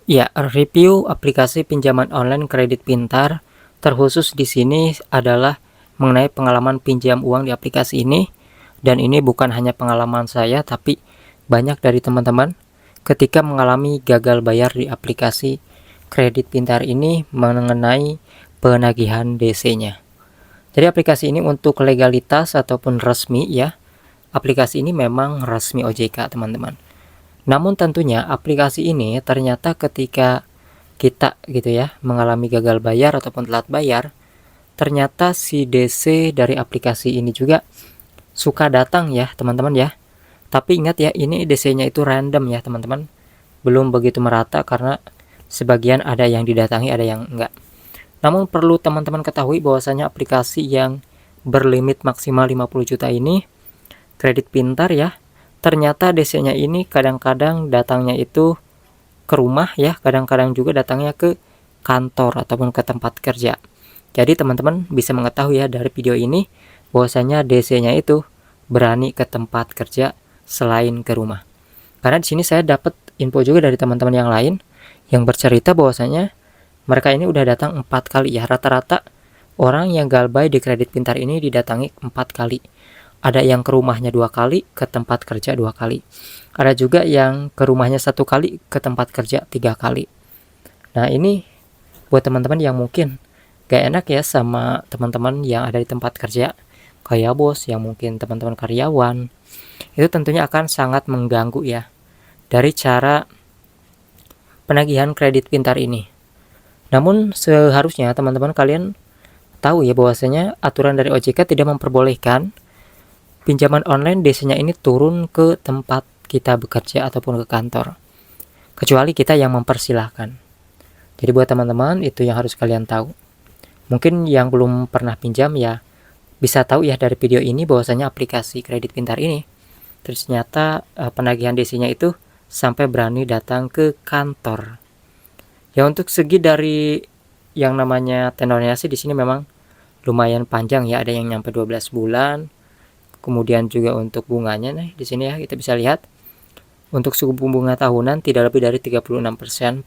Ya, review aplikasi pinjaman online kredit pintar terkhusus di sini adalah mengenai pengalaman pinjam uang di aplikasi ini, dan ini bukan hanya pengalaman saya tapi banyak dari teman-teman ketika mengalami gagal bayar di aplikasi kredit pintar ini mengenai penagihan DC-nya. Jadi aplikasi ini untuk legalitas ataupun resmi ya. Aplikasi ini memang resmi OJK, teman-teman. Namun tentunya aplikasi ini ternyata ketika kita gitu ya mengalami gagal bayar ataupun telat bayar, ternyata si DC dari aplikasi ini juga suka datang ya teman-teman ya. Tapi ingat ya, ini DC-nya itu random ya teman-teman, belum begitu merata karena sebagian ada yang didatangi, ada yang enggak. Namun perlu teman-teman ketahui bahwasanya aplikasi yang berlimit maksimal 50 juta ini, kredit pintar ya, ternyata DC-nya ini kadang-kadang datangnya itu ke rumah ya, kadang-kadang juga datangnya ke kantor ataupun ke tempat kerja. Jadi teman-teman bisa mengetahui ya dari video ini bahwasanya DC-nya itu berani ke tempat kerja selain ke rumah. Karena di sini saya dapat info juga dari teman-teman yang lain yang bercerita bahwasanya mereka ini udah datang 4 kali ya. Rata-rata orang yang galbay di kredit pintar ini didatangi 4 kali. Ada yang ke rumahnya 2 kali, ke tempat kerja 2 kali. Ada juga yang ke rumahnya 1 kali, ke tempat kerja 3 kali. Nah ini buat teman-teman yang mungkin gak enak ya sama teman-teman yang ada di tempat kerja, kayak bos, yang mungkin teman-teman karyawan, itu tentunya akan sangat mengganggu ya dari cara penagihan kredit pintar ini. Namun seharusnya teman-teman kalian tahu ya bahwasanya aturan dari OJK tidak memperbolehkan pinjaman online DC-nya ini turun ke tempat kita bekerja ataupun ke kantor, kecuali kita yang mempersilahkan. Jadi buat teman-teman itu yang harus kalian tahu. Mungkin yang belum pernah pinjam ya bisa tahu ya dari video ini bahwasanya aplikasi kredit pintar ini ternyata penagihan DC-nya itu sampai berani datang ke kantor. Ya untuk segi dari yang namanya tenornya sih di sini memang lumayan panjang ya, ada yang nyampe 12 bulan. Kemudian juga untuk bunganya nih di sini ya kita bisa lihat. Untuk suku bunga tahunan tidak lebih dari 36%.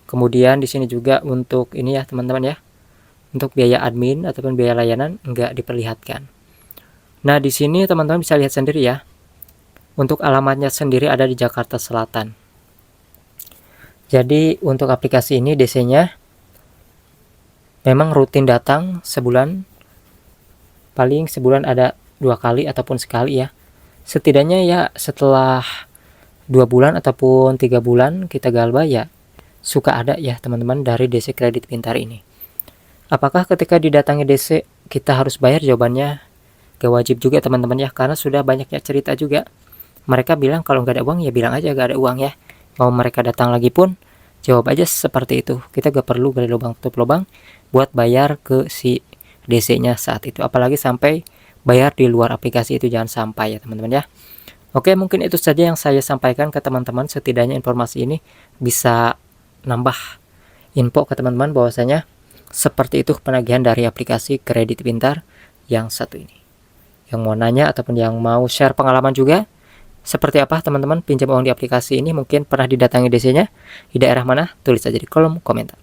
Kemudian di sini juga untuk ini ya teman-teman ya, untuk biaya admin ataupun biaya layanan enggak diperlihatkan. Nah di sini teman-teman bisa lihat sendiri ya, untuk alamatnya sendiri ada di Jakarta Selatan. Jadi untuk aplikasi ini DC-nya memang rutin datang sebulan, paling sebulan ada 2 kali ataupun sekali ya. Setidaknya ya setelah 2 bulan ataupun 3 bulan kita galbay ya suka ada ya teman-teman dari DC kredit pintar ini. Apakah ketika didatangi DC kita harus bayar? Jawabannya gak wajib juga teman-teman ya, karena sudah banyaknya cerita juga. Mereka bilang kalau nggak ada uang ya bilang aja gak ada uang ya. Mau mereka datang lagi pun jawab aja seperti itu. Kita gak perlu gali lubang tutup lubang buat bayar ke si DC-nya saat itu. Apalagi sampai bayar di luar aplikasi, itu jangan sampai ya teman-teman ya. Oke, mungkin itu saja yang saya sampaikan ke teman-teman. Setidaknya informasi ini bisa nambah info ke teman-teman bahwasanya seperti itu penagihan dari aplikasi kredit pintar yang satu ini. Yang mau nanya ataupun yang mau share pengalaman juga seperti apa teman-teman pinjam uang di aplikasi ini, mungkin pernah didatangi DC-nya di daerah mana, tulis saja di kolom komentar.